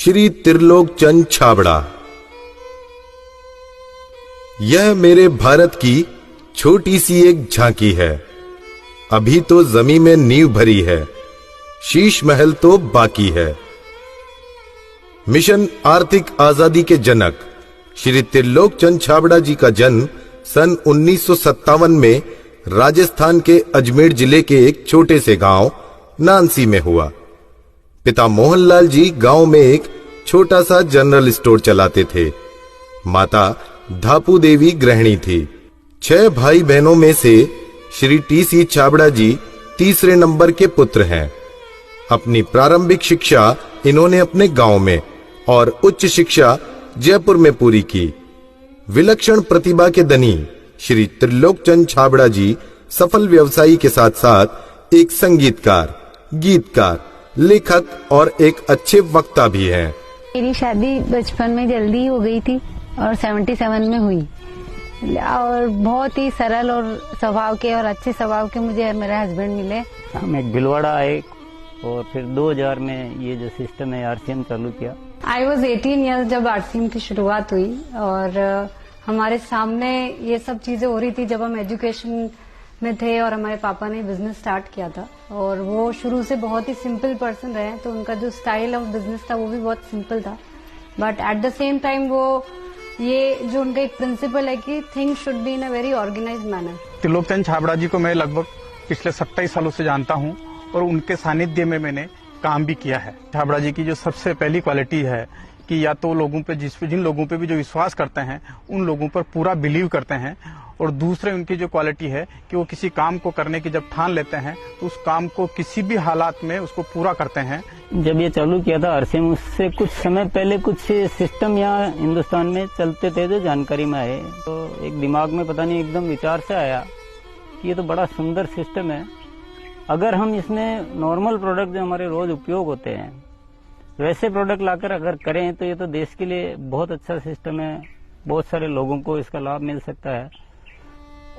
श्री त्रिलोक चंद छाबड़ा। यह मेरे भारत की छोटी सी एक झांकी है। अभी तो जमीन में नींव भरी है, शीश महल तो बाकी है। मिशन आर्थिक आजादी के जनक श्री त्रिलोक चंद छाबड़ा जी का जन्म सन 1957 में राजस्थान के अजमेर जिले के एक छोटे से गांव नानसी में हुआ। पिता मोहनलाल जी गांव में एक छोटा सा जनरल स्टोर चलाते थे। माता धापू देवी गृहिणी थी। 6 भाई बहनों में से श्री टी.सी. छाबड़ा जी तीसरे नंबर के पुत्र हैं। अपनी प्रारंभिक शिक्षा इन्होंने अपने गांव में और उच्च शिक्षा जयपुर में पूरी की। विलक्षण प्रतिभा के धनी श्री त्रिलोक चंद छाबड़ा जी सफल व्यवसायी के साथ साथ एक संगीतकार, गीतकार, लेखक और एक अच्छे वक्ता भी हैं। मेरी शादी बचपन में जल्दी हो गई थी और 77 में हुई और बहुत ही सरल और स्वभाव के और अच्छे स्वभाव के मुझे मेरे हस्बैंड मिले। हम एक भिलवाड़ा आए और फिर 2000 में ये जो सिस्टम है आरसीएम चालू किया। आई वॉज 18 ईयर्स जब आरसीएम की शुरुआत हुई और हमारे सामने ये सब चीजें हो रही थी जब हम एजुकेशन में थे और हमारे पापा ने बिजनेस स्टार्ट किया था और वो शुरू से बहुत ही सिंपल पर्सन रहे, तो उनका जो स्टाइल ऑफ बिजनेस था वो भी बहुत सिंपल था। But at the same time वो ये जो उनका एक प्रिंसिपल है कि things should be in a very organised manner. Trilok Chand Chhabra ji को मैं लगभग पिछले 27 सालों से जानता हूं और उनके सानिध्य में मैंने काम भी किया है। छाबड़ा जी की जो सबसे पहली क्वालिटी है कि या तो लोगों पे जिन लोगों पे भी जो विश्वास करते हैं उन लोगों पर पूरा बिलीव करते हैं, और दूसरे उनकी जो क्वालिटी है कि वो किसी काम को करने की जब ठान लेते हैं तो उस काम को किसी भी हालात में उसको पूरा करते हैं। जब ये चालू किया था आरसीएम, उससे कुछ समय पहले कुछ सिस्टम यहाँ हिंदुस्तान में चलते थे जो जानकारी में आए, तो एक दिमाग में पता नहीं एकदम विचार से आया कि ये तो बड़ा सुंदर सिस्टम है। अगर हम इसमें नॉर्मल प्रोडक्ट जो हमारे रोज उपयोग होते हैं वैसे प्रोडक्ट लाकर अगर करें तो ये तो देश के लिए बहुत अच्छा सिस्टम है, बहुत सारे लोगों को इसका लाभ मिल सकता है।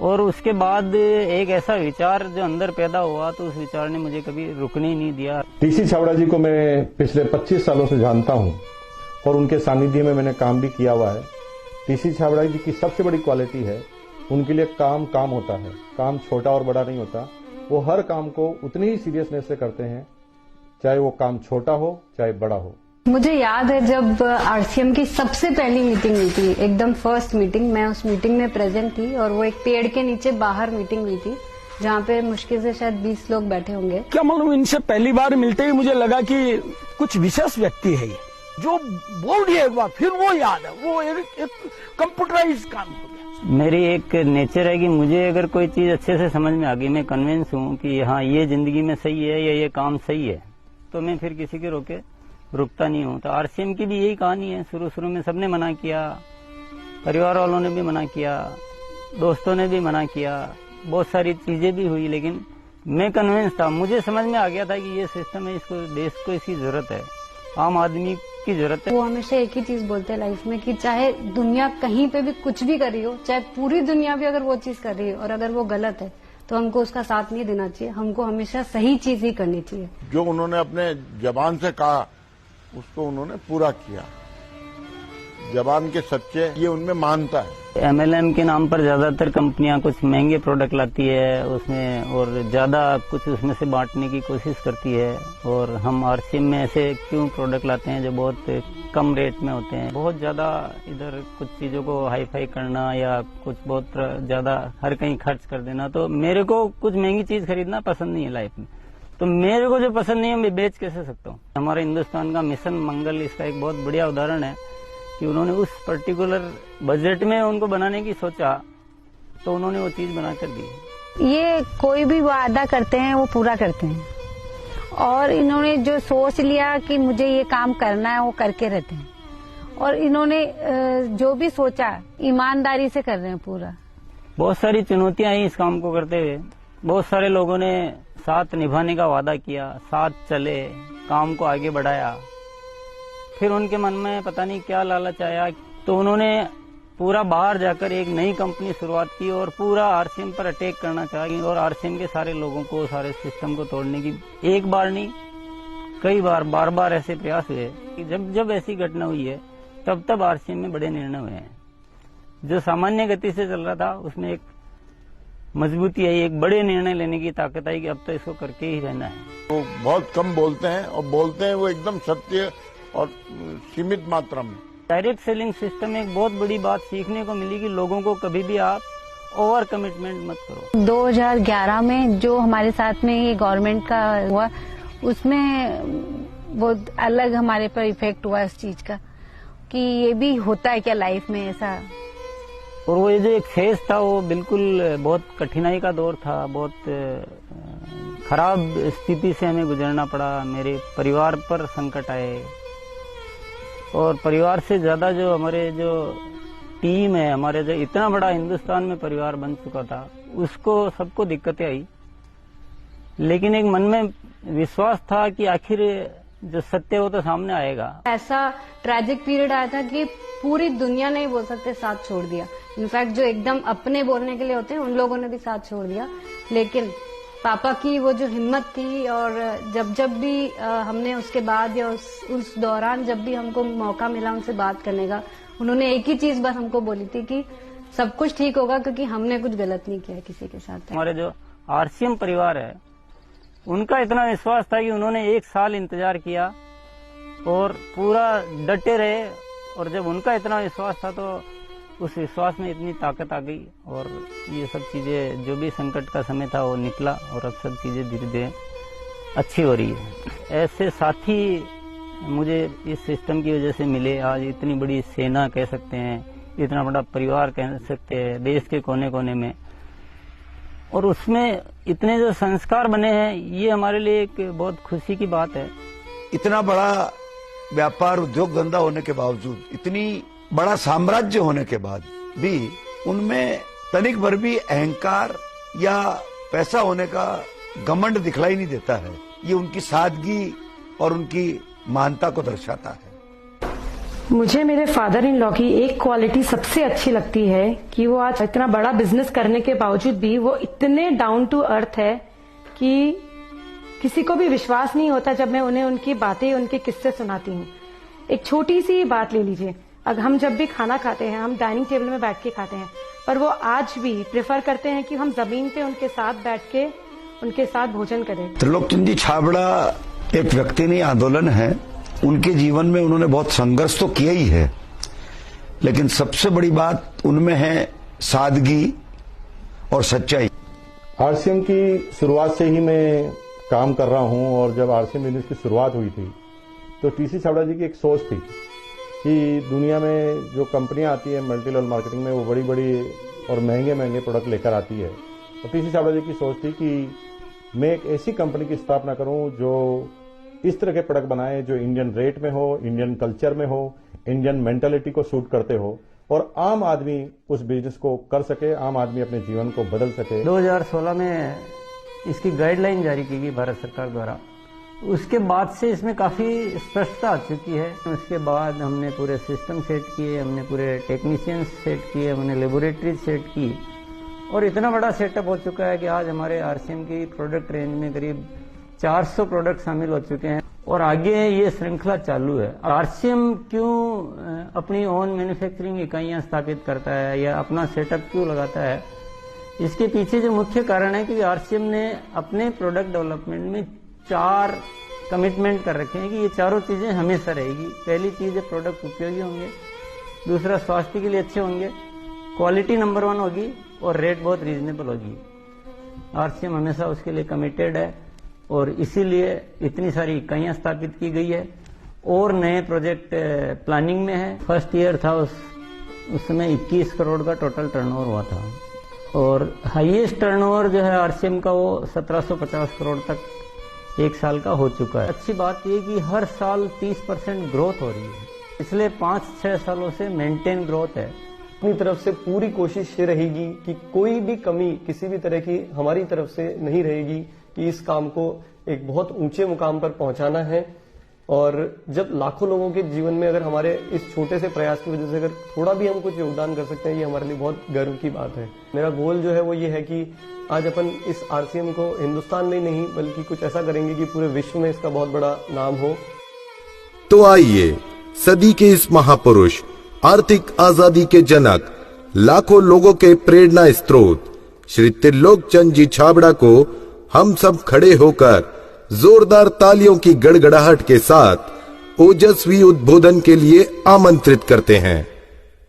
और उसके बाद एक ऐसा विचार जो अंदर पैदा हुआ तो उस विचार ने मुझे कभी रुकने ही नहीं दिया। टी.सी. छाबड़ा जी को मैं पिछले 25 सालों से जानता हूं और उनके सानिध्य में मैंने काम भी किया हुआ है। टी.सी. छाबड़ा जी की सबसे बड़ी क्वालिटी है उनके लिए काम काम होता है, काम छोटा और बड़ा नहीं होता। वो हर काम को उतनी ही सीरियसनेस से करते हैं, चाहे वो काम छोटा हो चाहे बड़ा हो। मुझे याद है जब आरसीएम की सबसे पहली मीटिंग हुई थी, एकदम फर्स्ट मीटिंग, मैं उस मीटिंग में प्रेजेंट थी और वो एक पेड़ के नीचे बाहर मीटिंग हुई थी जहाँ पे मुश्किल से शायद 20 लोग बैठे होंगे। क्या मालूम, इनसे पहली बार मिलते ही मुझे लगा कि कुछ विशेष व्यक्ति है, जो बोल दिया एक बार फिर वो याद है, वो एक कंप्यूटराइज काम हो गया। मेरी एक नेचर है कि मुझे अगर कोई चीज अच्छे से समझ में आ गई, मैं कन्विंस हूँ कि हाँ ये जिंदगी में सही है या ये काम सही है, तो मैं फिर किसी के रोके रुकता नहीं हूँ। तो आरसीएम की भी यही कहानी है। शुरू में सबने मना किया, परिवार वालों ने भी मना किया, दोस्तों ने भी मना किया, बहुत सारी चीजें भी हुई, लेकिन मैं कन्विंस था, मुझे समझ में आ गया था कि ये सिस्टम है, इसको देश को इसकी जरूरत है, आम आदमी की जरूरत है। वो हमेशा एक ही चीज बोलते हैं लाइफ में कि चाहे दुनिया कहीं पे भी कुछ भी कर रही हो, चाहे पूरी दुनिया भी अगर वो चीज कर रही है और अगर वो गलत है तो हमको उसका साथ नहीं देना चाहिए, हमको हमेशा सही चीज ही करनी चाहिए। जो उन्होंने अपने जबान से कहा उसको उन्होंने पूरा किया। जबान के सच्चे ये उनमें मानता है। एमएलएम के नाम पर ज्यादातर कंपनियां कुछ महंगे प्रोडक्ट लाती है उसमें और ज्यादा कुछ उसमें से बांटने की कोशिश करती है, और हम आरसीएम में ऐसे क्यों प्रोडक्ट लाते हैं जो बहुत कम रेट में होते हैं। बहुत ज्यादा इधर कुछ चीजों को हाई फाई करना या कुछ बहुत ज्यादा हर कहीं खर्च कर देना, तो मेरे को कुछ महंगी चीज खरीदना पसंद नहीं है लाइफ में। तो मेरे को जो पसंद नहीं है मैं बेच कैसे सकता हूँ। हमारे हिंदुस्तान का मिशन मंगल इसका एक बहुत बढ़िया उदाहरण है कि उन्होंने उस पर्टिकुलर बजट में उनको बनाने की सोचा तो उन्होंने वो चीज बनाकर दी। ये कोई भी वादा करते हैं वो पूरा करते हैं, और इन्होंने जो सोच लिया कि मुझे ये काम करना है वो करके रहते हैं, और इन्होंने जो भी सोचा ईमानदारी से कर रहे हैं पूरा। बहुत सारी चुनौतियां आई इस काम को करते हुए, बहुत सारे लोगों ने साथ निभाने का वादा किया, साथ चले, काम को आगे बढ़ाया, फिर उनके मन में पता नहीं क्या लालच आया तो उन्होंने पूरा बाहर जाकर एक नई कंपनी शुरुआत की और पूरा आरसीएम पर अटैक करना चाहिए और आरसीएम के सारे लोगों को, सारे सिस्टम को तोड़ने की एक बार नहीं कई बार बार ऐसे प्रयास हुए कि जब ऐसी घटना हुई है तब आरसीएम में बड़े निर्णय हुए हैं। जो सामान्य गति से चल रहा था उसमें एक मजबूती आई, एक बड़े निर्णय लेने की ताकत आई कि अब तो इसको करके ही रहना है। वो बहुत कम बोलते हैं और बोलते हैं वो एकदम सत्य और सीमित मात्रा में। डायरेक्ट सेलिंग सिस्टम में एक बहुत बड़ी बात सीखने को मिली कि लोगों को कभी भी आप ओवर कमिटमेंट मत करो। 2011 में जो हमारे साथ में ये गवर्नमेंट का हुआ, उसमें बहुत अलग हमारे पर इफेक्ट हुआ इस चीज का कि ये भी होता है क्या लाइफ में ऐसा। और वो ये जो एक फेज था वो बिल्कुल बहुत कठिनाई का दौर था, बहुत खराब स्थिति से हमें गुजरना पड़ा। मेरे परिवार पर संकट आए और परिवार से ज्यादा जो हमारे जो टीम है, हमारे जो इतना बड़ा हिंदुस्तान में परिवार बन चुका था, उसको सबको दिक्कतें आई। लेकिन एक मन में विश्वास था कि आखिर जो सत्य वो तो सामने आएगा। ऐसा ट्रैजिक पीरियड आया था कि पूरी दुनिया ने ही बोल सकते साथ छोड़ दिया। इनफैक्ट जो एकदम अपने बोलने के लिए होते हैं उन लोगों ने भी साथ छोड़ दिया। लेकिन पापा की वो जो हिम्मत थी, और जब भी हमने उसके बाद या उस दौरान जब भी हमको मौका मिला उनसे बात करने का, उन्होंने एक ही चीज बस हमको बोली थी कि सब कुछ ठीक होगा क्योंकि हमने कुछ गलत नहीं किया किसी के साथ। हमारे जो आरसीएम परिवार है उनका इतना विश्वास था कि उन्होंने 1 साल इंतजार किया और पूरा डटे रहे। और जब उनका इतना विश्वास था तो उस विश्वास में इतनी ताकत आ गई और ये सब चीजें, जो भी संकट का समय था वो निकला और अब सब चीजें धीरे धीरे अच्छी हो रही है। ऐसे साथी मुझे इस सिस्टम की वजह से मिले। आज इतनी बड़ी सेना कह सकते हैं, इतना बड़ा परिवार कह सकते हैं देश के कोने कोने में, और उसमें इतने जो संस्कार बने हैं, ये हमारे लिए एक बहुत खुशी की बात है। इतना बड़ा व्यापार उद्योग धंधा होने के बावजूद, इतनी बड़ा साम्राज्य होने के बाद भी उनमें तनिक भर भी अहंकार या पैसा होने का घमंड दिखलाई नहीं देता है। ये उनकी सादगी और उनकी मानता को दर्शाता है। मुझे मेरे फादर इन लॉ की एक क्वालिटी सबसे अच्छी लगती है कि वो आज इतना बड़ा बिजनेस करने के बावजूद भी वो इतने डाउन टू अर्थ है कि किसी को भी विश्वास नहीं होता जब मैं उन्हें उनकी बातें, उनके किस्से सुनाती हूँ। एक छोटी सी बात ले लीजिए, अगर हम जब भी खाना खाते हैं हम डाइनिंग टेबल में बैठ के खाते हैं, पर वो आज भी प्रेफर करते हैं कि हम जमीन पे उनके साथ बैठ के उनके साथ भोजन करें। त्रिलोकचंद जी छाबड़ा एक व्यक्ति नहीं, आंदोलन है। उनके जीवन में उन्होंने बहुत संघर्ष तो किया ही है, लेकिन सबसे बड़ी बात उनमें है सादगी और सच्चाई। आरसीएम की शुरुआत से ही मैं काम कर रहा हूं, और जब आरसीएम बिजनेस की शुरुआत हुई थी तो टीसी छाबड़ा जी की एक सोच थी कि दुनिया में जो कंपनियां आती है मल्टी लेवल मार्केटिंग में, वो बड़ी बड़ी और महंगे महंगे प्रोडक्ट लेकर आती है। तो टीसी छाबड़ा जी की सोच थी कि मैं एक ऐसी कंपनी की स्थापना करूं जो इस तरह के प्रोडक्ट बनाए जो इंडियन रेट में हो, इंडियन कल्चर में हो, इंडियन मेंटालिटी को सूट करते हो, और आम आदमी उस बिजनेस को कर सके, आम आदमी अपने जीवन को बदल सके। 2016 में इसकी गाइडलाइन जारी की गई भारत सरकार द्वारा। उसके बाद से इसमें काफी स्पष्टता आ चुकी है। उसके बाद हमने पूरे सिस्टम सेट किए, हमने पूरे टेक्नीशियंस सेट किए, हमने लेबोरेटरी सेट की, और इतना बड़ा सेटअप हो चुका है कि आज हमारे आरसीएम की प्रोडक्ट रेंज में करीब 400 प्रोडक्ट शामिल हो चुके हैं और आगे ये श्रृंखला चालू है। आरसीएम क्यों अपनी ओन मैन्युफैक्चरिंग इकाइयां स्थापित करता है या अपना सेटअप क्यों लगाता है, इसके पीछे जो मुख्य कारण है कि आरसीएम ने अपने प्रोडक्ट डेवलपमेंट में 4 कमिटमेंट कर रखे हैं कि ये चारों चीजें हमेशा रहेगी। पहली चीज है प्रोडक्ट उपयोगी होंगे, दूसरा स्वास्थ्य के लिए अच्छे होंगे, क्वालिटी नंबर 1 होगी और रेट बहुत रीजनेबल होगी। आरसीएम हमेशा उसके लिए कमिटेड है और इसीलिए इतनी सारी इकाइयां स्थापित की गई है और नए प्रोजेक्ट प्लानिंग में है। फर्स्ट ईयर था उस समय 21 करोड़ का टोटल टर्नओवर हुआ था और हाईएस्ट टर्नओवर जो है आरसीएम का वो 1750 करोड़ तक एक साल का हो चुका है। अच्छी बात यह कि हर साल 30% ग्रोथ हो रही है, इसलिए 5-6 सालों से मेंटेन ग्रोथ है। अपनी तरफ से पूरी कोशिश ये रहेगी कि कोई भी कमी किसी भी तरह की हमारी तरफ से नहीं रहेगी कि इस काम को एक बहुत ऊंचे मुकाम पर पहुंचाना है। और जब लाखों लोगों के जीवन में अगर हमारे इस छोटे से प्रयास की वजह से अगर थोड़ा भी हम कुछ योगदान कर सकते हैं, ये हमारे लिए बहुत गर्व की बात है। मेरा गोल जो है वो ये है कि आज अपन इस आरसीएम को हिंदुस्तान में ही नहीं बल्कि कुछ ऐसा करेंगे कि पूरे विश्व में इसका बहुत बड़ा नाम हो। तो आइए सदी के इस महापुरुष, आर्थिक आजादी के जनक, लाखों लोगों के प्रेरणा स्रोत श्री त्रिलोक चंद जी छाबड़ा को हम सब खड़े होकर जोरदार तालियों की गड़गड़ाहट के साथ ओजस्वी उद्बोधन के लिए आमंत्रित करते हैं।